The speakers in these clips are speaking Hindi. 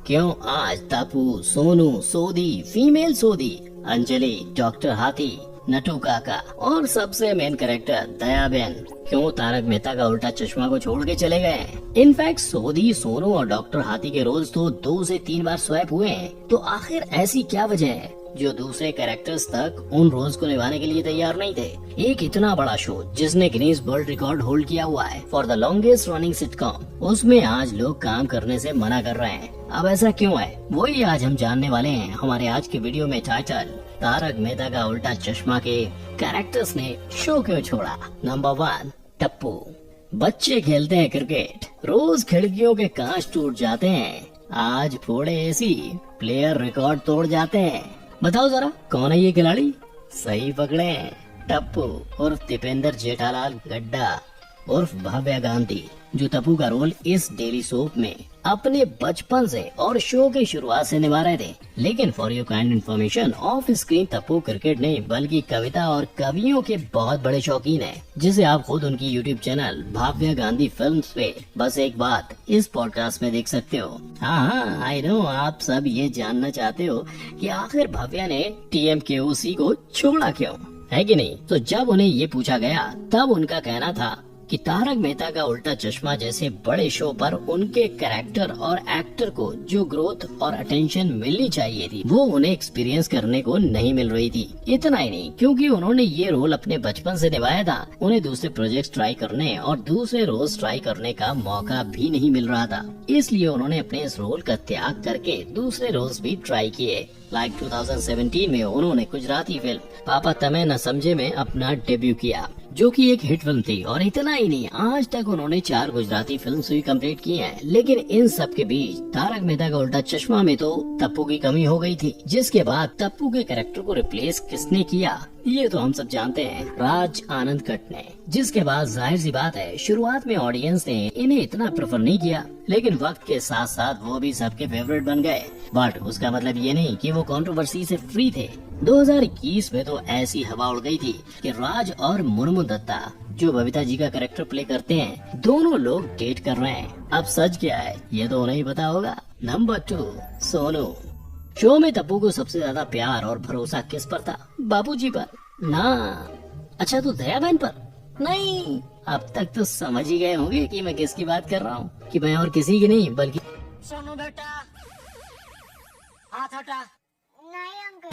क्यों आज तपू, सोनू, सोदी, फीमेल सोदी, अंजलि, डॉक्टर हाथी, नटू काका और सबसे मेन कैरेक्टर दयाबेन क्यों तारक मेहता का उल्टा चश्मा को छोड़ के चले गए? इनफैक्ट सोदी, सोनू और डॉक्टर हाथी के रोल्स तो 2 से 3 बार स्वैप हुए हैं। तो आखिर ऐसी क्या वजह है जो दूसरे कैरेक्टर्स तक उन रोल्स को निभाने के लिए तैयार नहीं थे? एक इतना बड़ा शो जिसने गिनीज वर्ल्ड रिकॉर्ड होल्ड किया हुआ है for the longest running sitcom, उसमें आज लोग काम करने से मना कर रहे हैं। अब ऐसा क्यों है, वही आज हम जानने वाले हैं हमारे आज के वीडियो में। टाइटल, तारक मेहता का उल्टा चश्मा के कैरेक्टर्स ने शो क्यों छोड़ा। नंबर 1, टप्पू। बच्चे खेलते हैं क्रिकेट, रोज खिड़कियों के कांच टूट जाते हैं, आज फोड़े एसी, प्लेयर रिकॉर्ड तोड़ जाते हैं। बताओ जरा कौन है ये खिलाड़ी? सही पकड़े, टप्पू उर्फ दीपेंद्र जेठालाल गड्ढा उर्फ भव्या गांधी, जो टप्पू का रोल इस डेली सोप में अपने बचपन से और शो की शुरुआत से निभा रहे थे। लेकिन for your kind information, of screen Tappu cricket नहीं बल्कि कविता और कवियों के बहुत बड़े शौकीन हैं, जिसे आप खुद उनकी YouTube channel Bhavya Gandhi films पे बस एक बात इस पॉडकास्ट में देख सकते हो। हाँ, आई नो आप सब ये जानना चाहते हो कि आखिर भव्या ने TMKOC को छोड़ा क्यों, है कि नहीं? तो जब उन्हें ये पूछा गया तब उनका कहना था कि तारक मेहता का उल्टा चश्मा जैसे बड़े शो पर उनके कैरेक्टर और एक्टर को जो ग्रोथ और अटेंशन मिलनी चाहिए थी वो उन्हें एक्सपीरियंस करने को नहीं मिल रही थी। इतना ही नहीं, क्योंकि उन्होंने ये रोल अपने बचपन से निभाया था, उन्हें दूसरे प्रोजेक्ट्स ट्राई करने और दूसरे रोल्स ट्राई करने का मौका भी नहीं मिल रहा था। इसलिए उन्होंने अपने इस रोल का त्याग करके दूसरे रोल्स भी ट्राई किए। लाइक 2017 में उन्होंने गुजराती फिल्म पापा तमे न समझे में अपना डेब्यू किया, जो कि एक हिट फिल्म थी। और इतना ही नहीं, आज तक उन्होंने 4 गुजराती फिल्म्स भी कंप्लीट की हैं। लेकिन इन सब के बीच तारक मेहता का उल्टा चश्मा में तो टप्पू की कमी हो गई थी, जिसके बाद टप्पू के कैरेक्टर को रिप्लेस किसने किया ये तो हम सब जानते हैं, राज आनंद कट ने। जिसके बाद जाहिर सी बात है शुरुआत में ऑडियंस ने इन्हें इतना प्रेफर नहीं किया, लेकिन वक्त के साथ साथ वो भी सबके फेवरेट बन गए। बट उसका मतलब ये नहीं कि वो कंट्रोवर्सी से फ्री थे। 2021 में तो ऐसी हवा उड़ गई थी कि राज और मुर्मू दत्ता, जो बबीता जी का कैरेक्टर प्ले करते हैं, दोनों लोग डेट कर रहे हैं। अब सच क्या है ये तो उन्हें ही पता होगा। नंबर 2, सोनू। शो में टप्पू को सबसे ज्यादा प्यार और भरोसा किस पर था? बाबूजी पर ना। अच्छा, तो दयाबेन पर नहीं। अब तक तो समझ ही गए होंगे कि मैं किसकी बात कर रहा हूँ, कि मैं और किसी की नहीं बल्कि सोनू बेटा हाथ हटा।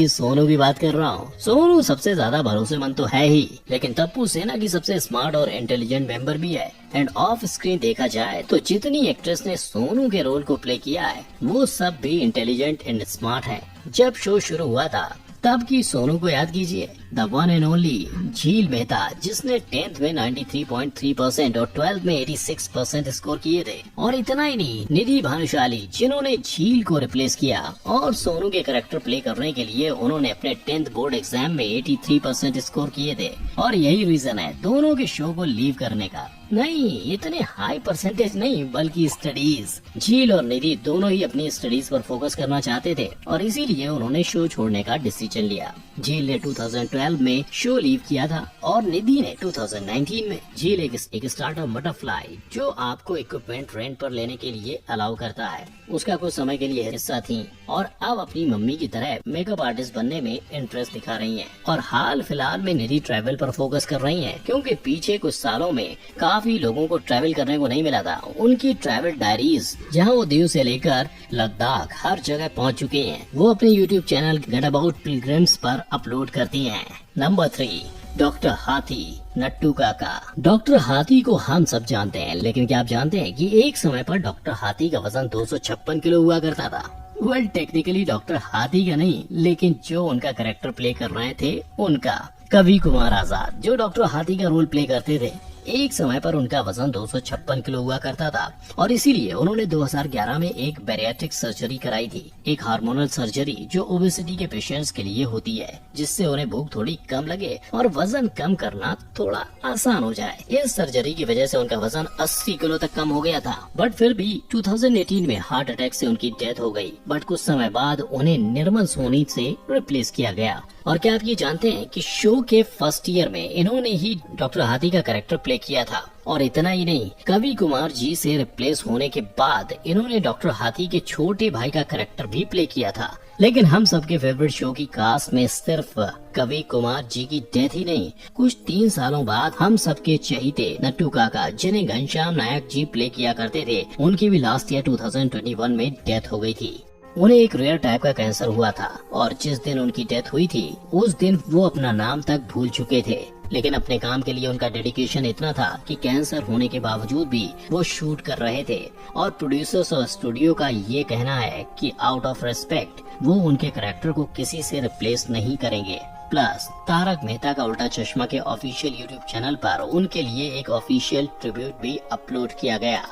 सोनू की बात कर रहा हूँ। सोनू सबसे ज्यादा भरोसेमंद तो है ही, लेकिन टप्पू सेना की सबसे स्मार्ट और इंटेलिजेंट मेंबर भी है। एंड ऑफ स्क्रीन देखा जाए तो जितनी एक्ट्रेस ने सोनू के रोल को प्ले किया है वो सब भी इंटेलिजेंट एंड स्मार्ट है। जब शो शुरू हुआ था तब की सोनू को याद कीजिए, द वन एंड ओनली झील मेहता, जिसने 10th में 93.3% और 12th में 86% स्कोर किए थे। और इतना ही नहीं, निधि भानुशाली, जिन्होंने झील को रिप्लेस किया और सोनू के कैरेक्टर प्ले करने के लिए उन्होंने अपने 10th बोर्ड एग्जाम में 83% स्कोर किए थे। और यही रीजन है दोनों के शो को लीव करने का। नहीं, इतने हाई परसेंटेज नहीं बल्कि स्टडीज। झील और निधि दोनों ही अपनी स्टडीज पर फोकस करना चाहते थे और इसीलिए उन्होंने शो छोड़ने का डिसीजन लिया। झील ने 2012 में शो लीव किया था और निधि ने 2019 में। झील एक स्टार्टअप बटरफ्लाई जो आपको इक्विपमेंट रेंट पर लेने के लिए अलाउ करता है, उसका कुछ समय के लिए हिस्सा थी और अब अपनी मम्मी की तरह मेकअप आर्टिस्ट बनने में इंटरेस्ट दिखा रही हैं। और हाल फिलहाल में निधि ट्रैवल पर फोकस कर रही हैं, क्योंकि पीछे कुछ सालों में काफी लोगों को ट्रैवल करने को नहीं मिला था। उनकी ट्रैवल डायरीज, जहां वो दीव से लेकर लद्दाख हर जगह पहुंच चुके हैं, वो अपने YouTube channel get about pilgrims पर अपलोड करती हैं। नंबर 3, डॉक्टर हाथी, नट्टू काका। डॉक्टर हाथी को हम सब जानते हैं, लेकिन क्या आप जानते हैं कि एक समय पर डॉक्टर हाथी का वजन 256 किलो हुआ करता था? वेल, टेक्निकली डॉक्टर हाथी का नहीं, लेकिन जो उनका कैरेक्टर प्ले कर रहे थे उनका, कवि कुमार आजाद, जो डॉक्टर हाथी का रोल प्ले करते थे, एक समय पर उनका वजन 256 किलो हुआ करता था और इसीलिए उन्होंने 2011 में एक बैरिएट्रिक सर्जरी कराई थी, एक हार्मोनल सर्जरी जो ओबेसिटी के पेशेंट्स के लिए होती है, जिससे उन्हें भूख थोड़ी कम लगे और वजन कम करना थोड़ा आसान हो जाए। इस सर्जरी की वजह से उनका वजन 80 किलो तक कम हो गया था, बट फिर भी 2018 में हार्ट अटैक से उनकी डेथ हो गई। बट कुछ समय बाद उन्हें निर्मल सोनी से रिप्लेस किया गया। और क्या आप ये जानते हैं कि शो के फर्स्ट ईयर में इन्होंने ही डॉक्टर हाथी का कैरेक्टर प्ले प्ले किया था। और इतना ही नहीं, कवि कुमार जी से रिप्लेस होने के बाद इन्होंने डॉक्टर हाथी के छोटे भाई का कैरेक्टर भी प्ले किया था। लेकिन हम सबके फेवरेट शो की कास्ट में सिर्फ कवि कुमार जी की डेथ ही नहीं, कुछ 3 सालों बाद हम सबके चहीते नट्टू काका, जिन्हें घनश्याम नायक जी प्ले किया करते थे, उनकी भी लास्ट ईयर 2021 में डेथ हो गई थी। उन्हें एक रेयर टाइप का कैंसर हुआ था और जिस दिन उनकी डेथ हुई थी उस दिन वो अपना नाम तक भूल चुके थे। लेकिन अपने काम के लिए उनका डेडिकेशन इतना था कि कैंसर होने के बावजूद भी वो शूट कर रहे थे। और प्रोड्यूसर्स और स्टूडियो का ये कहना है कि आउट ऑफ रेस्पेक्ट वो उनके कैरेक्टर को किसी से रिप्लेस नहीं करेंगे। प्लस तारक मेहता का उल्टा चश्मा के ऑफिशियल यूट्यूब चैनल पर उनके लिए एक ऑफिशियल ट्रिब्यूट भी अपलोड किया गया।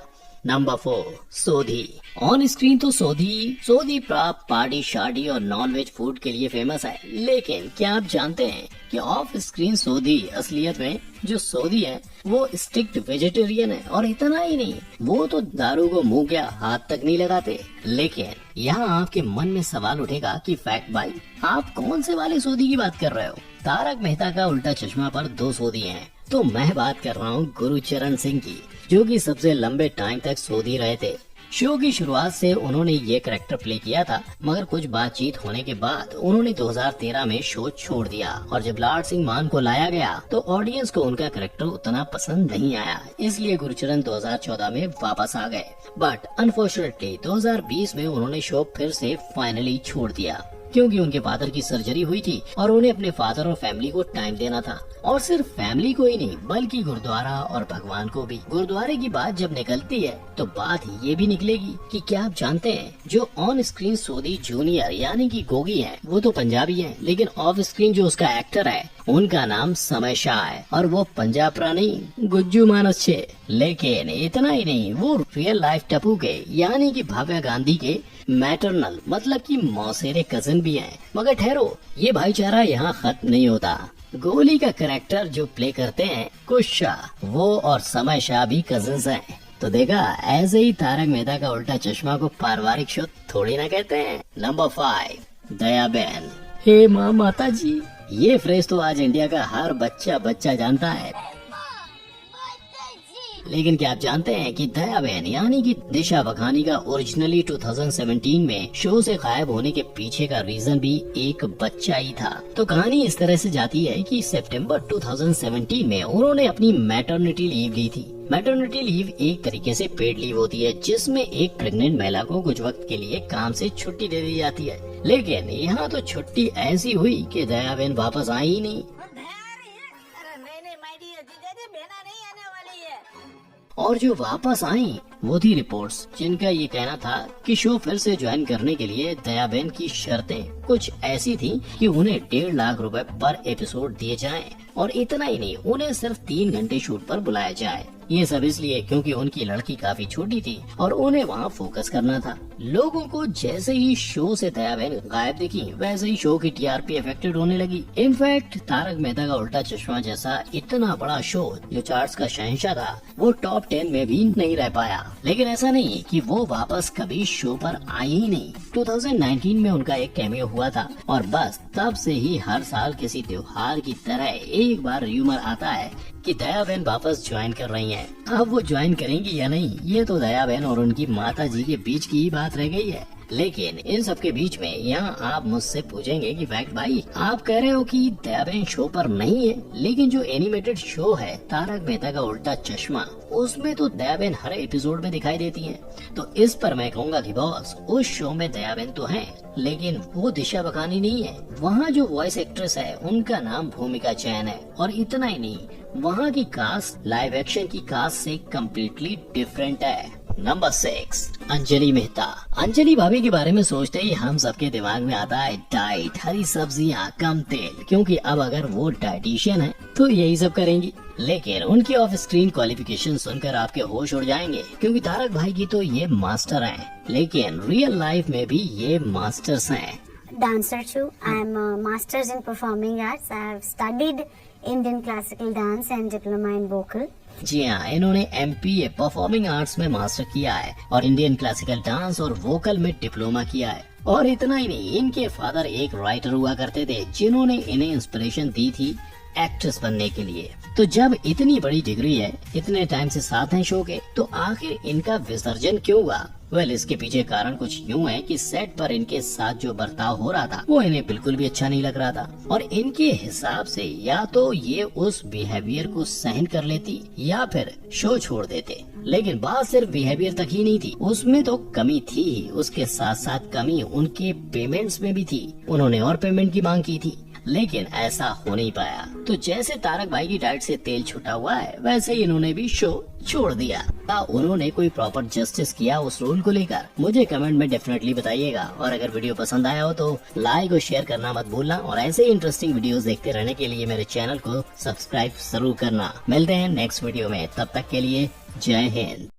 नंबर 4, सोधी। ऑन स्क्रीन तो सोधी प्राप पार्टी शादी और नॉन वेज फूड के लिए फेमस है, लेकिन क्या आप जानते हैं कि ऑफ स्क्रीन सोधी असलियत में जो सोधी है वो स्ट्रिक्ट वेजिटेरियन है। और इतना ही नहीं, वो तो दारू को मुंह क्या हाथ तक नहीं लगाते। लेकिन यहाँ आपके मन में सवाल उठेगा कि फैक्ट भाई, आप कौन से वाले सोधी की बात कर रहे हो? तारक मेहता का उल्टा चश्मा पर 2 सोधी हैं। तो मैं बात कर रहा हूँ गुरुचरण सिंह की, जो कि सबसे लंबे टाइम तक सोधी रहे थे। शो की शुरुआत से उन्होंने ये कैरेक्टर प्ले किया था, मगर कुछ बातचीत होने के बाद उन्होंने 2013 में शो छोड़ दिया। और जब लाड सिंह मान को लाया गया तो ऑडियंस को उनका कैरेक्टर उतना पसंद नहीं आया, इसलिए गुरुचरण 2014 में वापस आ गए। बट अनफॉर्चुनेटली 2020 में उन्होंने शो फिर से फाइनली छोड़ दिया, क्योंकि उनके फादर की सर्जरी हुई थी और उन्हें अपने फादर और फैमिली को टाइम देना था। और सिर्फ फैमिली को ही नहीं, बल्कि गुरुद्वारा और भगवान को भी। गुरुद्वारे की बात जब निकलती है तो बात ये भी निकलेगी कि क्या आप जानते हैं जो ऑन स्क्रीन सोधी जूनियर यानी कि गोगी है, वो तो पंजाबी है, लेकिन ऑफ स्क्रीन जो उसका एक्टर है उनका नाम समय शाह है। और वो पंजाब नहीं, गुज्जू मानस छे। लेकिन इतना ही नहीं, वो रियल लाइफ टप्पू के यानी कि भाव्या गांधी के मैटरनल मतलब कि मौसेरे कजन भी हैं। मगर ठहरो, ये भाईचारा यहाँ खत्म नहीं होता। गोली का कैरेक्टर जो प्ले करते हैं कुश शाह, वो और समय शाह भी कजन्स हैं। तो देखा, ऐसे ही तारक मेहता का उल्टा चश्मा को पारिवारिक शो थोड़ी ना कहते हैं। नंबर 5, दयाबेन। हे माँ माता जी, ये फ्रेज तो आज इंडिया का हर बच्चा जानता है। लेकिन क्या आप जानते हैं कि दयाबेन यानी कि दिशा बखानी का ओरिजिनली 2017 में शो से गायब होने के पीछे का रीजन भी एक बच्चा ही था। तो कहानी इस तरह से जाती है कि सितंबर 2017 में उन्होंने अपनी मैटरनिटी लीव ली थी। मैटरनिटी लीव एक तरीके से पेड लीव होती है, जिसमें एक प्रेग्नेंट महिला को कुछ वक्त के लिए काम से छुट्टी दे दी जाती है। लेकिन यहाँ तो छुट्टी ऐसी हुई कि दयाबेन वापस आई ही नहीं। और जो वापस आई वो थी रिपोर्ट्स, जिनका ये कहना था कि शो फिर से ज्वाइन करने के लिए दयाबेन की शर्तें कुछ ऐसी थी कि उन्हें 1.5 लाख रुपए पर एपिसोड दिए जाएं। और इतना ही नहीं, उन्हें सिर्फ 3 घंटे शूट पर बुलाया जाए। ये सब इसलिए क्योंकि उनकी लड़की काफी छोटी थी और उन्हें वहाँ फोकस करना था। लोगों को जैसे ही शो से दयाबेन गायब दिखी, वैसे ही शो की टीआरपी अफेक्टेड होने लगी। इनफैक्ट तारक मेहता का उल्टा चश्मा जैसा इतना बड़ा शो जो चार्ट्स का शहंशाह था, वो टॉप 10 में भी नहीं रह पाया। लेकिन ऐसा नहीं कि वो वापस कभी शो पर आई ही नहीं। 2019 में उनका एक कैमियो हुआ था और बस तब से ही हर साल किसी त्योहार की तरह एक बार र्यूमर आता है कि दयाबेन वापस ज्वाइन कर रही हैं। अब वो ज्वाइन करेंगी या नहीं, ये तो दयाबेन और उनकी माता जी के बीच की ही बात रह गई है। लेकिन इन सब के बीच में यहाँ आप मुझसे पूछेंगे कि फैक्ट भाई, आप कह रहे हो कि दयाबेन शो पर नहीं है, लेकिन जो एनिमेटेड शो है तारक मेहता का उल्टा चश्मा, उसमें तो दयाबेन हर एपिसोड में दिखाई देती हैं। तो इस पर मैं कहूँगा कि बॉस, उस शो में दयाबेन तो है, लेकिन वो दिशा बखानी नहीं है। वहाँ जो वॉइस एक्ट्रेस है उनका नाम भूमिका चैन है। और इतना ही नहीं, वहाँ की कास्ट लाइव एक्शन की कास्ट से कम्प्लीटली डिफरेंट है। नंबर 6, अंजलि मेहता। अंजलि भाभी के बारे में सोचते ही हम सबके दिमाग में आता है डाइट, हरी सब्जियाँ, कम तेल, क्योंकि अब अगर वो डाइटिशियन है तो यही सब करेंगी। लेकिन उनकी ऑफ स्क्रीन क्वालिफिकेशन सुनकर आपके होश उड़ जाएंगे, क्योंकि तारक भाई की तो ये मास्टर हैं, लेकिन रियल लाइफ में भी ये मास्टर्स हैं। Dancer too. I'm a master's in performing arts. I have studied Indian classical dance and diploma in vocal. जी हाँ, इन्होंने MPA परफॉर्मिंग आर्ट्स में मास्टर किया है और इंडियन क्लासिकल डांस और वोकल में डिप्लोमा किया है। और इतना ही नहीं, इनके फादर एक राइटर हुआ करते थे, जिन्होंने इन्हें इंस्पिरेशन दी थी एक्ट्रेस बनने के लिए। तो जब इतनी बड़ी डिग्री है, इतने टाइम से साथ हैं शो के, तो आखिर इनका विसर्जन क्यों हुआ? वेल, इसके पीछे कारण कुछ यूं है कि सेट पर इनके साथ जो बर्ताव हो रहा था वो इन्हें बिल्कुल भी अच्छा नहीं लग रहा था, और इनके हिसाब से या तो ये उस बिहेवियर को सहन कर लेती या फिर शो छोड़ देते। लेकिन बात सिर्फ बिहेवियर तक ही नहीं थी, उसमें तो कमी थी ही, उसके साथ साथ कमी उनके पेमेंट्स में भी थी। उन्होंने और पेमेंट की मांग की थी, लेकिन ऐसा हो नहीं पाया। तो जैसे तारक भाई की डाइट से तेल छूटा हुआ है, वैसे ही इन्होंने भी शो छोड़ दिया। क्या उन्होंने कोई प्रॉपर जस्टिस किया उस रोल को लेकर? मुझे कमेंट में डेफिनेटली बताइएगा। और अगर वीडियो पसंद आया हो तो लाइक और शेयर करना मत भूलना, और ऐसे ही इंटरेस्टिंग वीडियोस देखते रहने के लिए मेरे चैनल को सब्सक्राइब जरूर करना। मिलते हैं नेक्स्ट वीडियो में, तब तक के लिए जय हिंद।